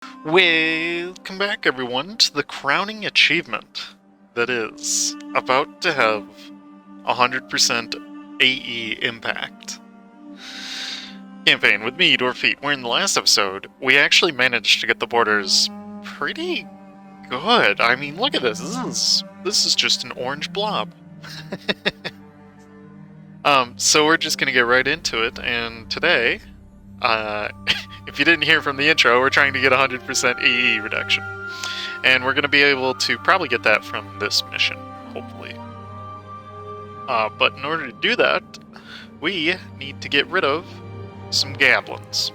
Welcome back, everyone, to the crowning achievement that is about to have 100% AE impact. Campaign with me, Dorfeet, where in the last episode, we actually managed to get the borders pretty good. I mean, look at this. This is just an orange blob. So we're just gonna get right into it, and today, if you didn't hear from the intro, we're trying to get 100% AE reduction. And we're going to be able to probably get that from this mission, hopefully. But in order to do that, we need to get rid of some goblins.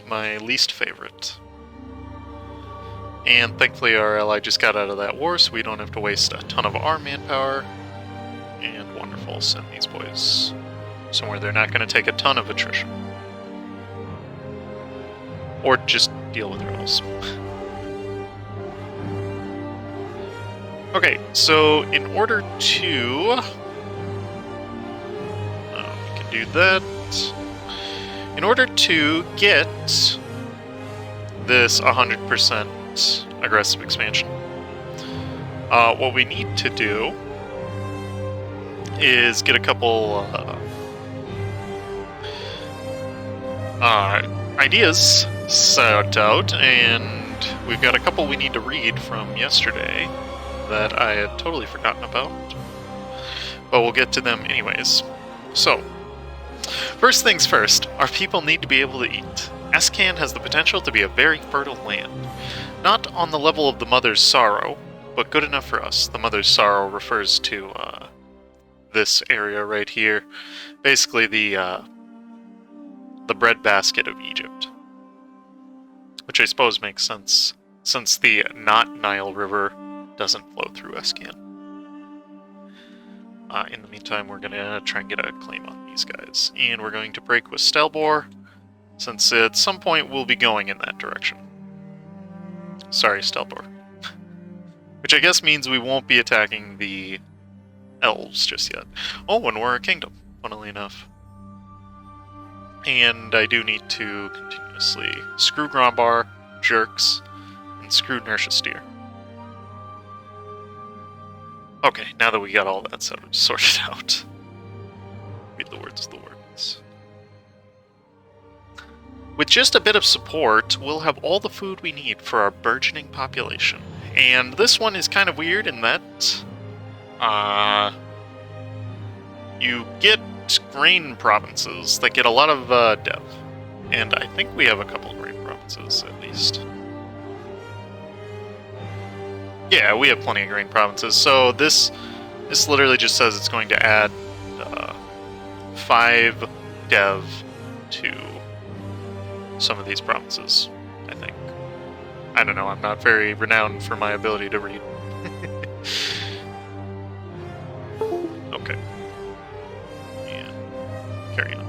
My least favorite. And thankfully our ally just got out of that war, so we don't have to waste a ton of our manpower. And wonderful, send these boys somewhere they're not going to take a ton of attrition. Or just deal with rebels. Okay, so in order to... we can do that. In order to get this 100% aggressive expansion, what we need to do is get a couple ideas set out, and we've got a couple we need to read from yesterday that I had totally forgotten about, but we'll get to them anyways. So, first things first, our people need to be able to eat. Escann has the potential to be a very fertile land. Not on the level of the Mother's Sorrow, but good enough for us. The Mother's Sorrow refers to this area right here. Basically the breadbasket of Egypt. Which I suppose makes sense, since the not Nile River doesn't flow through Escann. In the meantime, we're going to try and get a claim on these guys. And we're going to break with Stelbor, since at some point we'll be going in that direction. Sorry, Stelbor. Which I guess means we won't be attacking the elves just yet. Oh, and we're a kingdom, funnily enough. And I do need to continuously screw Grombar, Jerks, and screw Nursia Steer. Okay, now that we got all that sorted out. Read the words of the words. With just a bit of support, we'll have all the food we need for our burgeoning population. And this one is kind of weird in that you get grain provinces that get a lot of dev. And I think we have a couple of grain provinces, at least. Yeah, we have plenty of grain provinces. So this literally just says it's going to add 5 dev to some of these provinces, I think. I don't know, I'm not very renowned for my ability to read. Okay. And carry on.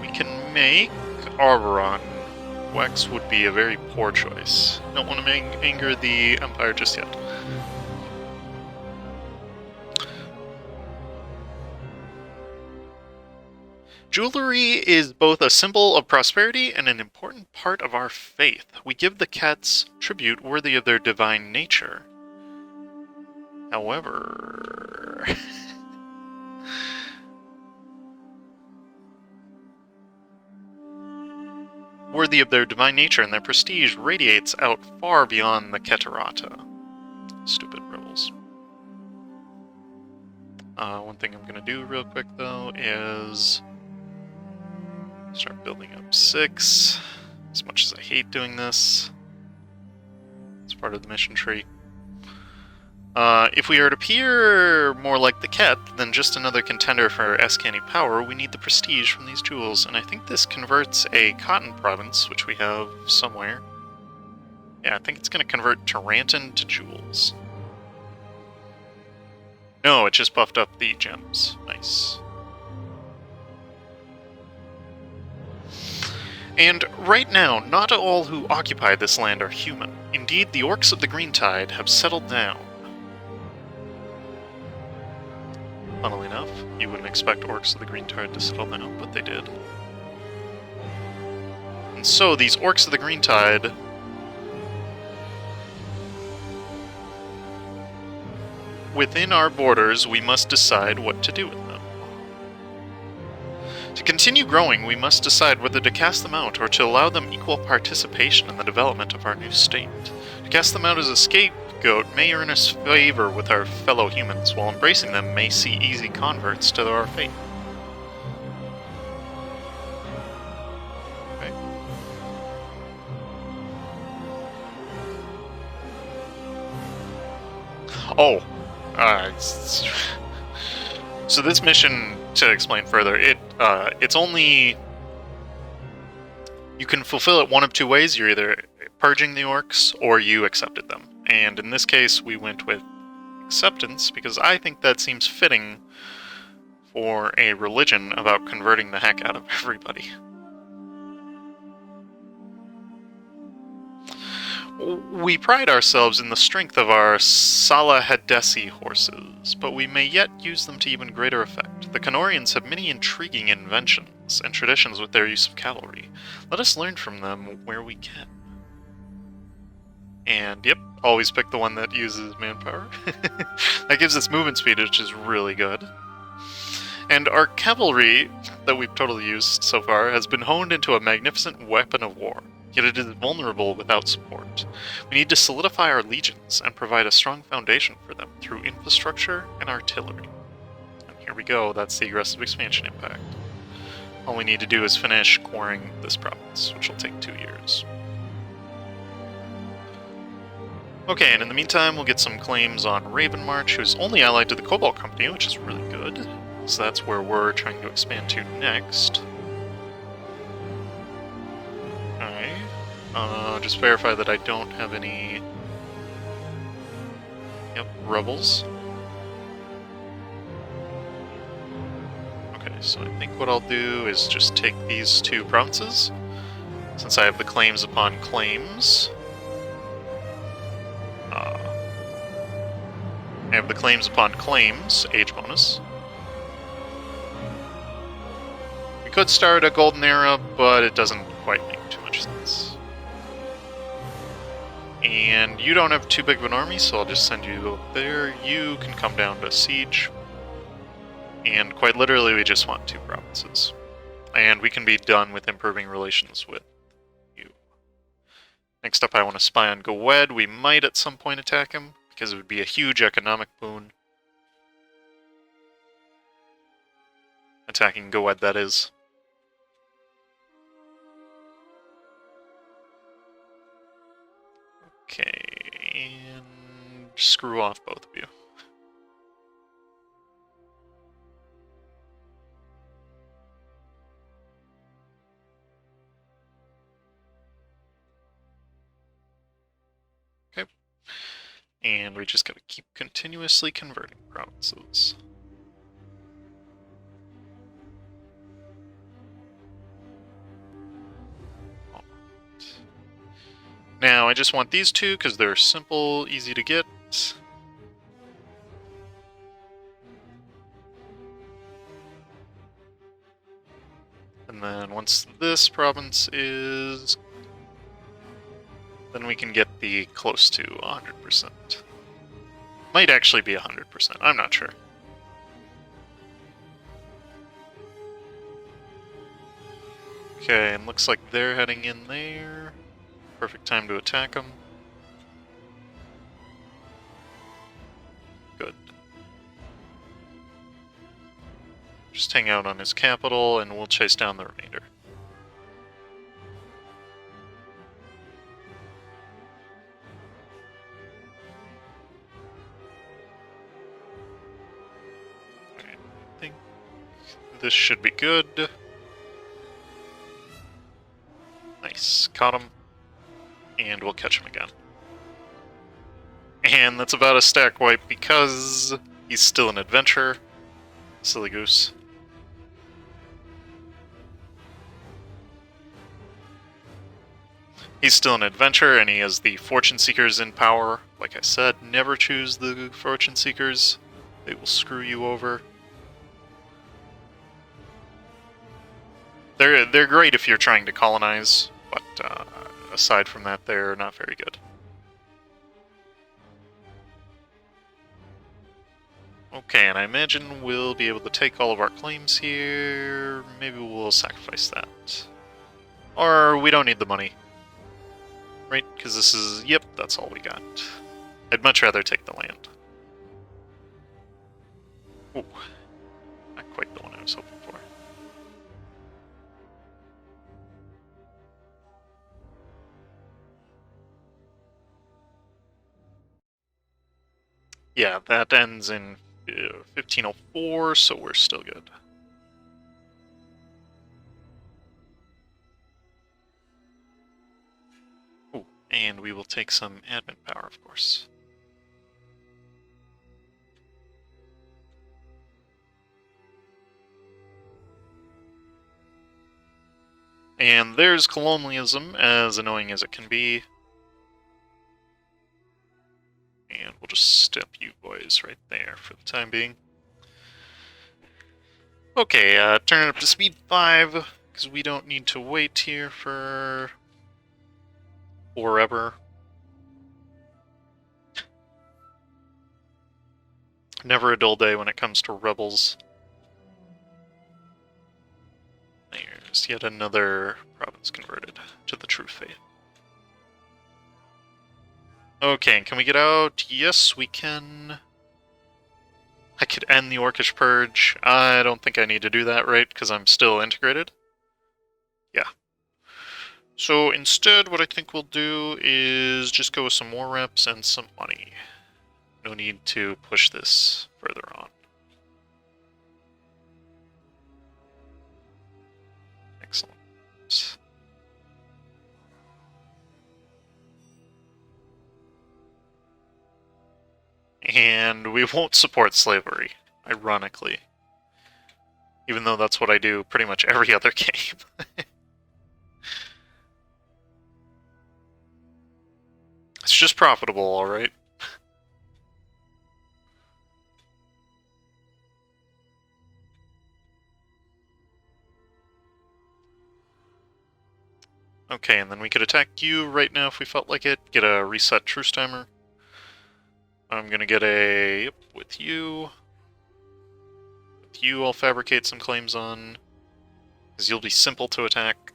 We can make Arboron. Wex would be a very poor choice. Don't want to anger the Empire just yet. Jewelry is both a symbol of prosperity and an important part of our faith. We give the Khets tribute worthy of their divine nature. However... worthy of their divine nature, and their prestige radiates out far beyond the Keterata. Stupid rebels. One thing I'm going to do real quick, though, is start building up 6. As much as I hate doing this, it's part of the mission tree. If we are to appear more like the Khet than just another contender for Escanny power, we need the prestige from these jewels, and I think this converts a cotton province, which we have somewhere. Yeah, I think it's going to convert Tarantin to jewels. No, it just buffed up the gems. Nice. And right now, not all who occupy this land are human. Indeed, the orcs of the Green Tide have settled down. Funnily enough, you wouldn't expect orcs of the Green Tide to settle down, but they did. And so these orcs of the Green Tide within our borders, we must decide what to do with them. To continue growing, we must decide whether to cast them out or to allow them equal participation in the development of our new state. To cast them out as a scapegoat may earn us favor with our fellow humans, while embracing them may see easy converts to our faith. Okay. Oh, so this mission, to explain further, it's only... You can fulfill it one of two ways. You're either purging the orcs, or you accepted them. And in this case, we went with acceptance, because I think that seems fitting for a religion about converting the heck out of everybody. We pride ourselves in the strength of our Salahadesi horses, but we may yet use them to even greater effect. The Canorians have many intriguing inventions and traditions with their use of cavalry. Let us learn from them where we can. And yep, always pick the one that uses manpower. That gives us movement speed, which is really good. And our cavalry, that we've totally used so far, has been honed into a magnificent weapon of war. Yet it is vulnerable without support. We need to solidify our legions and provide a strong foundation for them through infrastructure and artillery. And here we go, that's the aggressive expansion impact. All we need to do is finish quarrying this province, which will take 2 years. Okay, and in the meantime, we'll get some claims on Raven March, who's only allied to the Cobalt Company, which is really good. So that's where we're trying to expand to next. Just verify that I don't have any... Yep, rebels. Okay, so I think what I'll do is just take these 2 provinces, since I have the claims upon claims. I have the claims upon claims, age bonus. We could start a golden era, but it doesn't quite make too much sense. And you don't have too big of an army, so I'll just send you up there. You can come down to siege. And quite literally, we just want 2 provinces. And we can be done with improving relations with you. Next up, I want to spy on Gwed. We might at some point attack him, because it would be a huge economic boon. Attacking Gwed, that is. Okay, and screw off both of you. Okay. And we just gotta keep continuously converting provinces. Now, I just want these 2 because they're simple, easy to get. And then once this province is... then we can get the close to 100%. Might actually be 100%, I'm not sure. Okay, and looks like they're heading in there. Perfect time to attack him. Good. Just hang out on his capital, and we'll chase down the remainder. I think this should be good. Nice. Caught him. And we'll catch him again. And that's about a stack wipe because he's still an adventurer. Silly goose. He's still an adventurer, and he has the Fortune Seekers in power. Like I said, never choose the Fortune Seekers. They will screw you over. They're great if you're trying to colonize, but aside from that, they're not very good. Okay, and I imagine we'll be able to take all of our claims here. Maybe we'll sacrifice that. Or we don't need the money. Right? Because this is... Yep, that's all we got. I'd much rather take the land. Ooh. Not quite the one I was hoping for. Yeah, that ends in 1504, so we're still good. Ooh, and we will take some admin power, of course. And there's colonialism, as annoying as it can be. And we'll just step you boys right there for the time being. Okay, turn it up to speed 5, because we don't need to wait here for forever. Never a dull day when it comes to rebels. There's yet another province converted to the true faith. Okay, can we get out? Yes, we can. I could end the Orcish Purge. I don't think I need to do that, right? Because I'm still integrated. Yeah. So instead, what I think we'll do is just go with some more reps and some money. No need to push this further on. Excellent. And we won't support slavery, ironically. Even though that's what I do pretty much every other game. It's just profitable, alright? Okay, and then we could attack you right now if we felt like it. Get a reset truce timer. I'm gonna get a... Yep, with you. With you, I'll fabricate some claims on. Because you'll be simple to attack.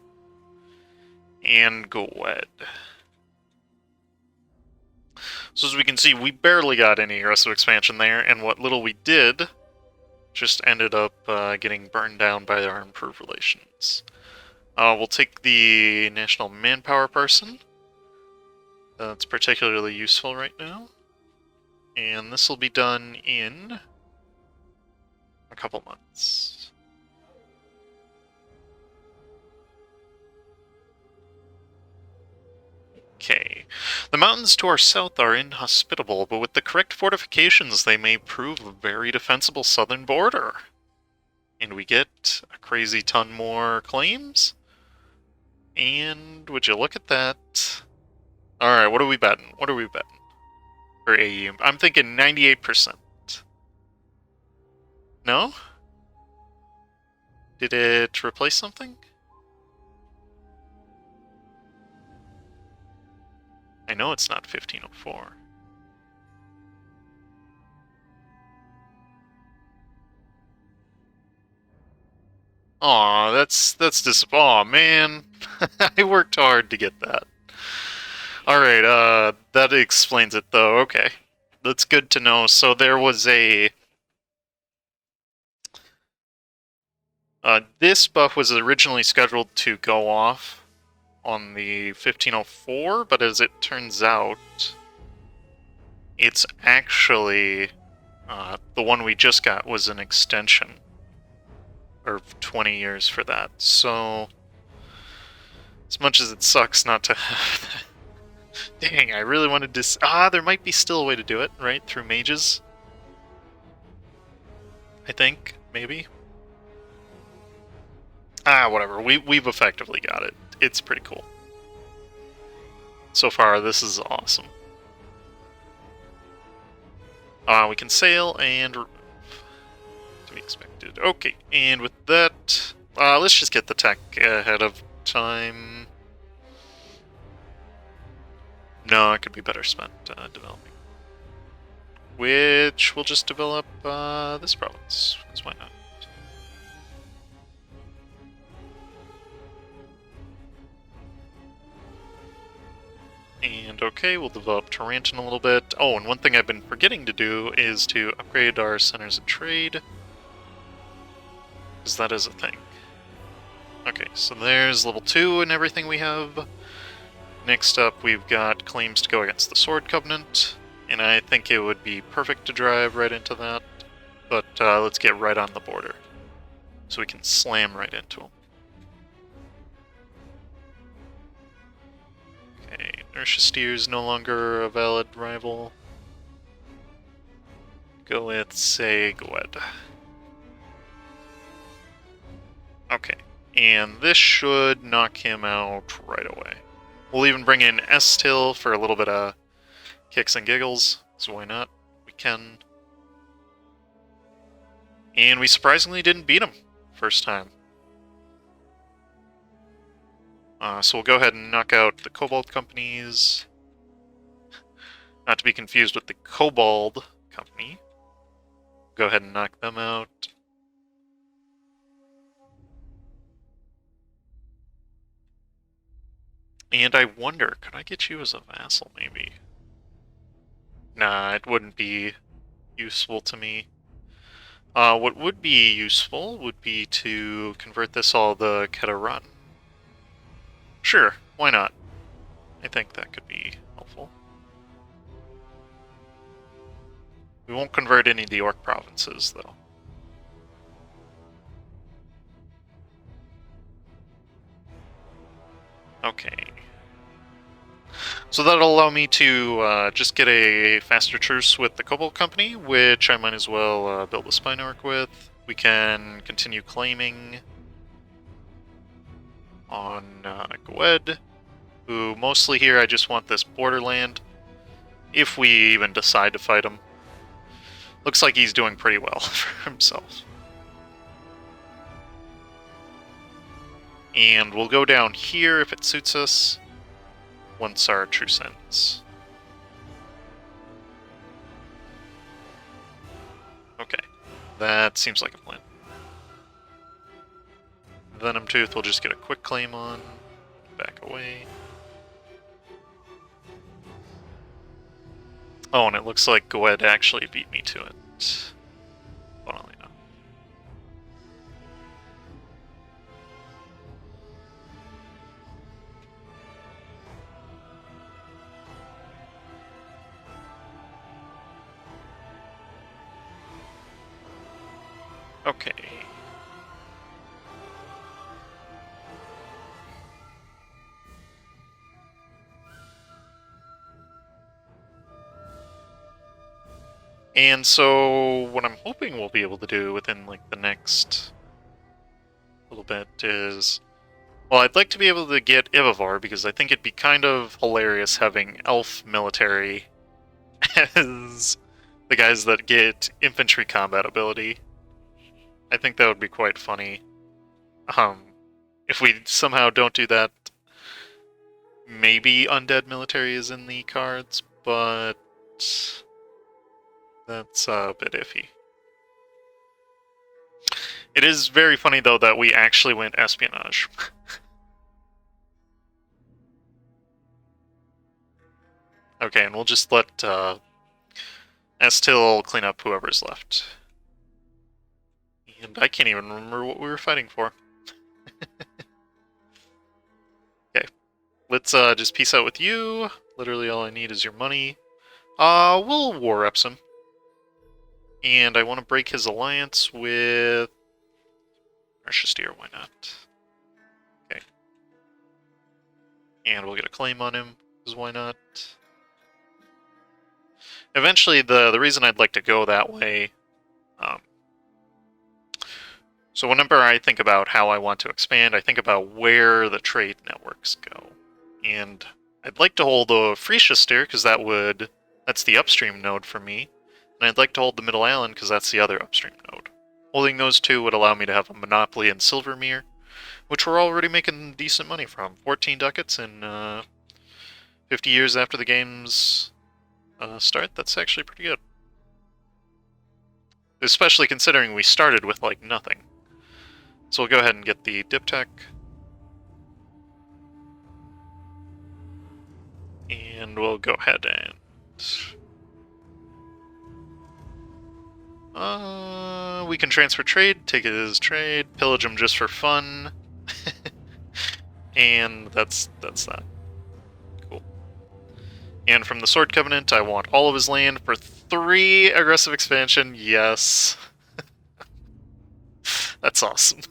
And go ahead. So as we can see, we barely got any aggressive expansion there, and what little we did just ended up getting burned down by our improved relations. We'll take the national manpower person. That's particularly useful right now. And this will be done in a couple months. Okay. The mountains to our south are inhospitable, but with the correct fortifications they may prove a very defensible southern border. And we get a crazy ton more claims. And would you look at that? Alright, what are we betting? What are we betting? For AU. I'm thinking 98%. No? Did it replace something? I know it's not 1504. Aw, that's aw, man. I worked hard to get that. Alright, that explains it though, okay. That's good to know. So there was a... this buff was originally scheduled to go off on the 1504, but as it turns out, it's actually... the one we just got was an extension. Or 20 years for that, so... As much as it sucks not to have that... Dang, I really wanted to... there might be still a way to do it, right? Through mages? I think, maybe? Whatever. We've effectively got it. It's pretty cool. So far, this is awesome. We can sail and remove. To be expected. Okay, and with that, Let's just get the tech ahead of time. No, it could be better spent developing. Which we'll just develop this province, because why not? And okay, we'll develop Tarantin a little bit. Oh, and one thing I've been forgetting to do is to upgrade our centers of trade, because that is a thing. Okay, so there's level 2 and everything we have. Next up, we've got claims to go against the Sword Covenant, and I think it would be perfect to drive right into that, but let's get right on the border, so we can slam right into them. Okay, Inertia Steer's no longer a valid rival. Go with, say, Gwed. Okay, and this should knock him out right away. We'll even bring in Estil for a little bit of kicks and giggles, so why not? We can. And we surprisingly didn't beat him first time. So we'll go ahead and knock out the Cobalt companies. Not to be confused with the Cobalt company. Go ahead and knock them out. And I wonder, could I get you as a vassal, maybe? Nah, it wouldn't be useful to me. What would be useful would be to convert this all to Khet. Sure, why not? I think that could be helpful. We won't convert any of the Orc provinces, though. Okay. So that'll allow me to just get a faster truce with the Cobalt Company, which I might as well build a Spine Orc with. We can continue claiming on Gwed, who mostly here I just want this borderland, if we even decide to fight him. Looks like he's doing pretty well for himself. And we'll go down here if it suits us, once our truce ends. Okay, that seems like a plan. Venom Tooth we'll just get a quick claim on, back away. Oh, and it looks like Gwed actually beat me to it. Funnily enough. Okay. And so, what I'm hoping we'll be able to do within, like, the next little bit is... Well, I'd like to be able to get Ivavar, because I think it'd be kind of hilarious having elf military as the guys that get infantry combat ability. I think that would be quite funny. If we somehow don't do that, maybe undead military is in the cards, but that's a bit iffy. It is very funny, though, that we actually went espionage. Okay, and we'll just let Estil clean up whoever's left. And I can't even remember what we were fighting for. Okay, let's just peace out with you. Literally all I need is your money. We'll war reps him. And I want to break his alliance with Steer, why not? Okay. And we'll get a claim on him, because why not? Eventually, the reason I'd like to go that way... So whenever I think about how I want to expand, I think about where the trade networks go. And I'd like to hold the Frisia Steer, because that's the upstream node for me. And I'd like to hold the Middle Island, because that's the other upstream node. Holding those two would allow me to have a monopoly in Silvermere, which we're already making decent money from. 14 ducats in 50 years after the game's start. That's actually pretty good. Especially considering we started with, like, nothing. So we'll go ahead and get the diptech. And we'll go ahead and... we can transfer trade, take it as trade, pillage them just for fun. And that's that. Cool. And from the Sword Covenant, I want all of his land for 3 aggressive expansion. Yes. That's awesome.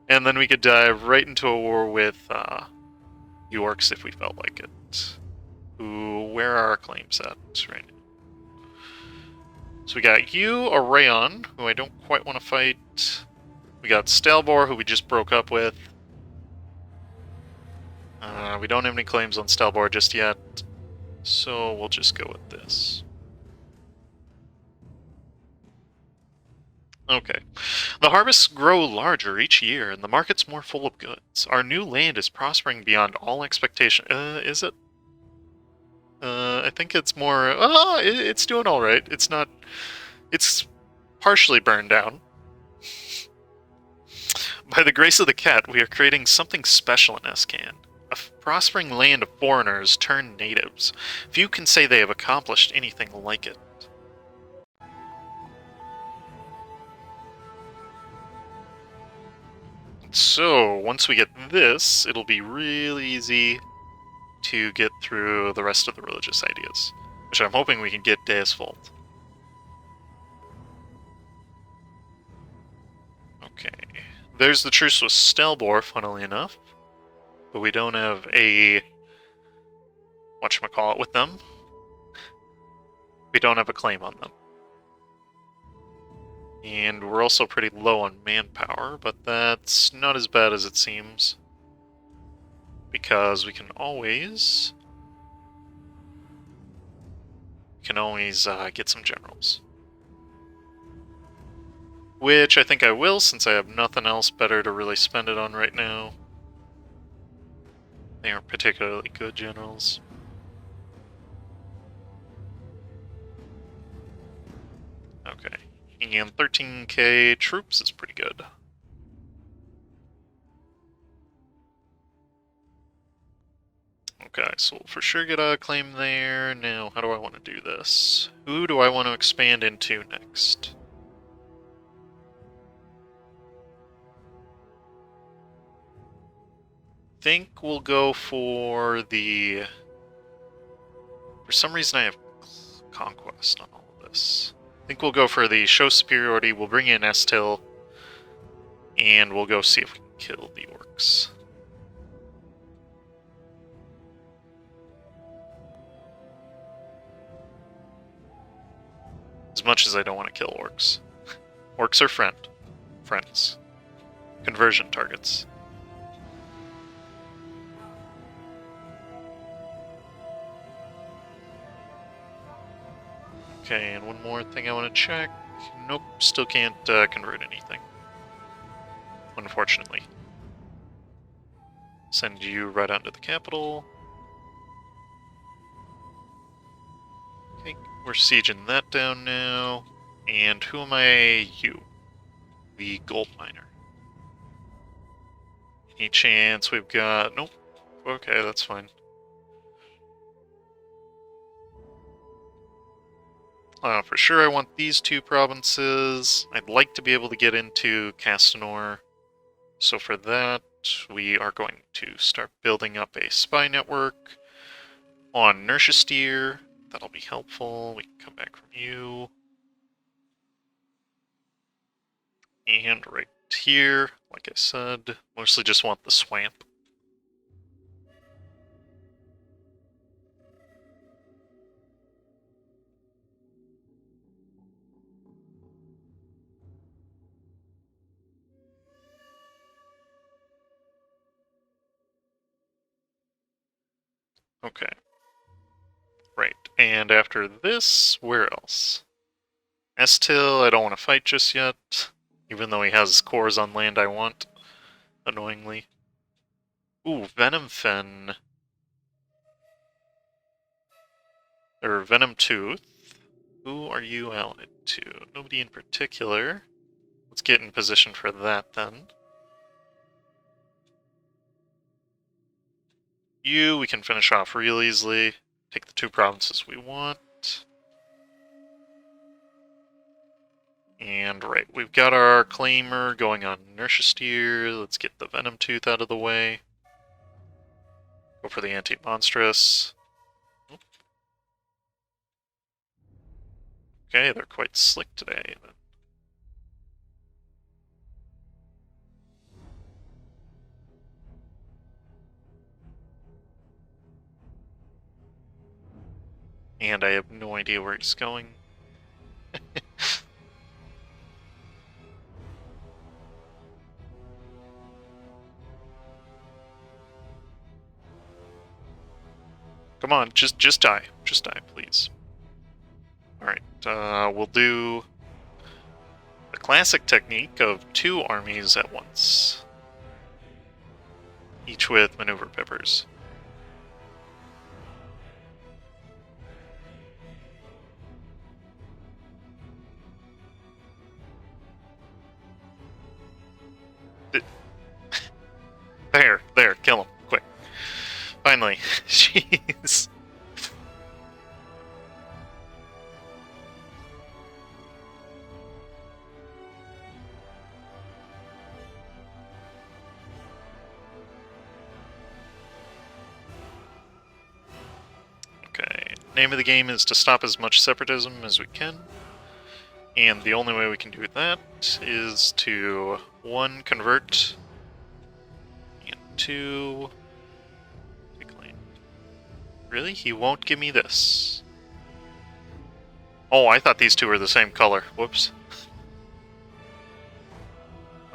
And then we could dive right into a war with Yorks if we felt like it. Ooh, where are our claims at right now? So we got you, a Rayon, who I don't quite want to fight. We got Stalbor, who we just broke up with. We don't have any claims on Stalbor just yet, so we'll just go with this. Okay. The harvests grow larger each year, and the market's more full of goods. Our new land is prospering beyond all expectation. Is it? I think it's more... it's doing alright. It's not... It's partially burned down. By the grace of the Khet, we are creating something special in Escann. A prospering land of foreigners turned natives. Few can say they have accomplished anything like it. So, once we get this, it'll be real easy to get through the rest of the religious ideas, which I'm hoping we can get Deus Vult. Okay. There's the truce with Stelbor, funnily enough. But we don't have a... whatchamacallit with them. We don't have a claim on them. And we're also pretty low on manpower, but that's not as bad as it seems. Because we can always... get some generals. Which I think I will, since I have nothing else better to really spend it on right now. They aren't particularly good generals. Okay. And 13k troops is pretty good. Okay, so we'll for sure get a claim there. Now, how do I want to do this? Who do I want to expand into next? Think we'll go for the... For some reason I have Conquest on all of this. I think we'll go for the show superiority, we'll bring in Estil, and we'll go see if we can kill the orcs. As much as I don't want to kill orcs. Orcs are friends. Conversion targets. Okay, and one more thing I want to check. Nope, still can't convert anything. Unfortunately. Send you right onto the capital. Okay, we're sieging that down now. And who am I? You. The gold miner. Any chance we've got... Nope. Okay, that's fine. For sure I want these 2 provinces. I'd like to be able to get into Castanor. So for that, we are going to start building up a spy network on Nershestir. That'll be helpful. We can come back from you. And right here, like I said, mostly just want the swamp. Okay. Right, and after this, where else? Estil, I don't want to fight just yet, even though he has cores on land I want, annoyingly. Ooh, Venom Fen. Or Venom Tooth. Who are you allied to? Nobody in particular. Let's get in position for that then. You, we can finish off real easily. Take the 2 provinces we want. And right, we've got our Claimer going on Inertia Steer. Let's get the Venom Tooth out of the way. Go for the Anti-Monstrous. Okay, they're quite slick today. And I have no idea where he's going. Come on, just die. Just die, please. Alright, we'll do the classic technique of 2 armies at once. Each with maneuver peppers. There, kill him, quick. Finally, jeez. Okay, name of the game is to stop as much separatism as we can. And the only way we can do that is to, 1, convert, and 2, reclaim. Really? He won't give me this. Oh, I thought these 2 were the same color. Whoops.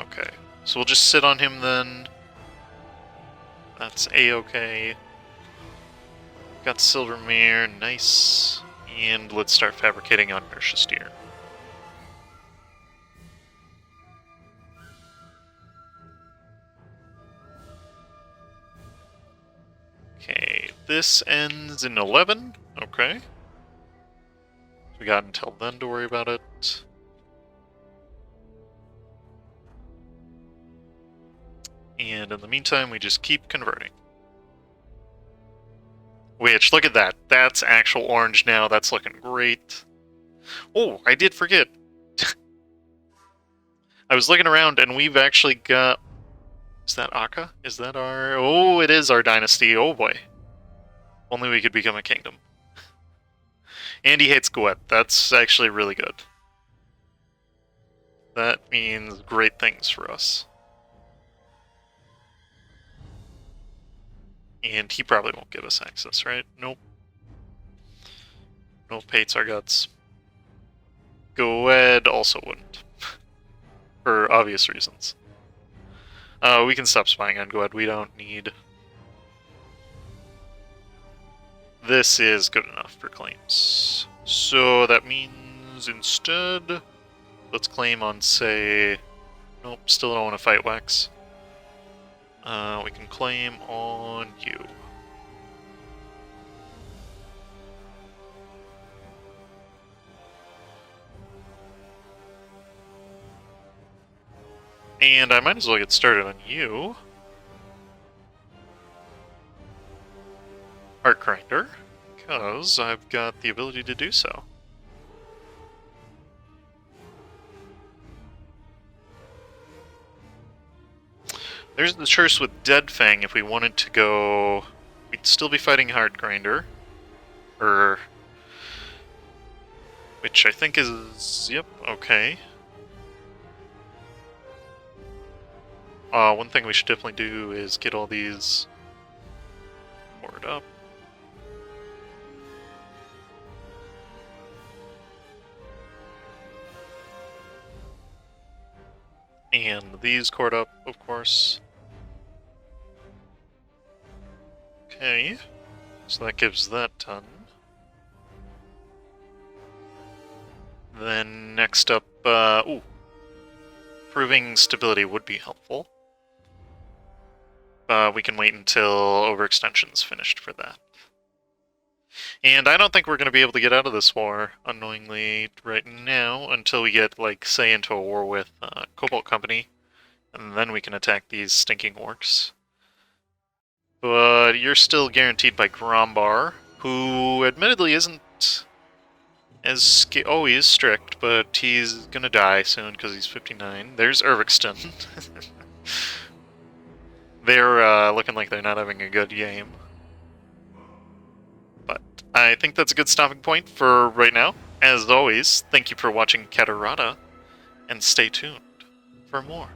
Okay, so we'll just sit on him then. That's a-okay. Got Silvermere, nice. And let's start fabricating on Inertia Steer. Okay, this ends in 11. Okay. We got until then to worry about it. And in the meantime, we just keep converting. Which, look at that. That's actual orange now. That's looking great. Oh, I did forget. I was looking around and we've actually got... Is that Akka? Is that our... Oh, it is our dynasty. Oh boy. Only we could become a kingdom. And he hates Khet. That's actually really good. That means great things for us. And he probably won't give us access, right? Nope. Nope, hates our guts. Khet also wouldn't. For obvious reasons. We can stop spying on Khet. We don't need... This is good enough for claims. So that means instead... Let's claim on, say... Nope, still don't want to fight Wax. We can claim on you. And I might as well get started on you. Heart Grinder, because I've got the ability to do so. There's the choice with Dead Fang if we wanted to go... We'd still be fighting Heart Grinder. Which I think is... Yep, okay. One thing we should definitely do is get all these... Poured up. And these cord up, of course. Okay, so that gives that done. then next up, proving stability would be helpful. We can wait until overextension's finished for that. And I don't think we're going to be able to get out of this war, unknowingly, right now, until we get, like, say, into a war with Cobalt Company, and then we can attack these stinking orcs. But you're still guaranteed by Grombar, who admittedly isn't as... Oh, he is strict, but he's gonna die soon because he's 59. There's Urvixton. They're looking like they're not having a good game. But I think that's a good stopping point for right now. As always, thank you for watching Catarata, and stay tuned for more.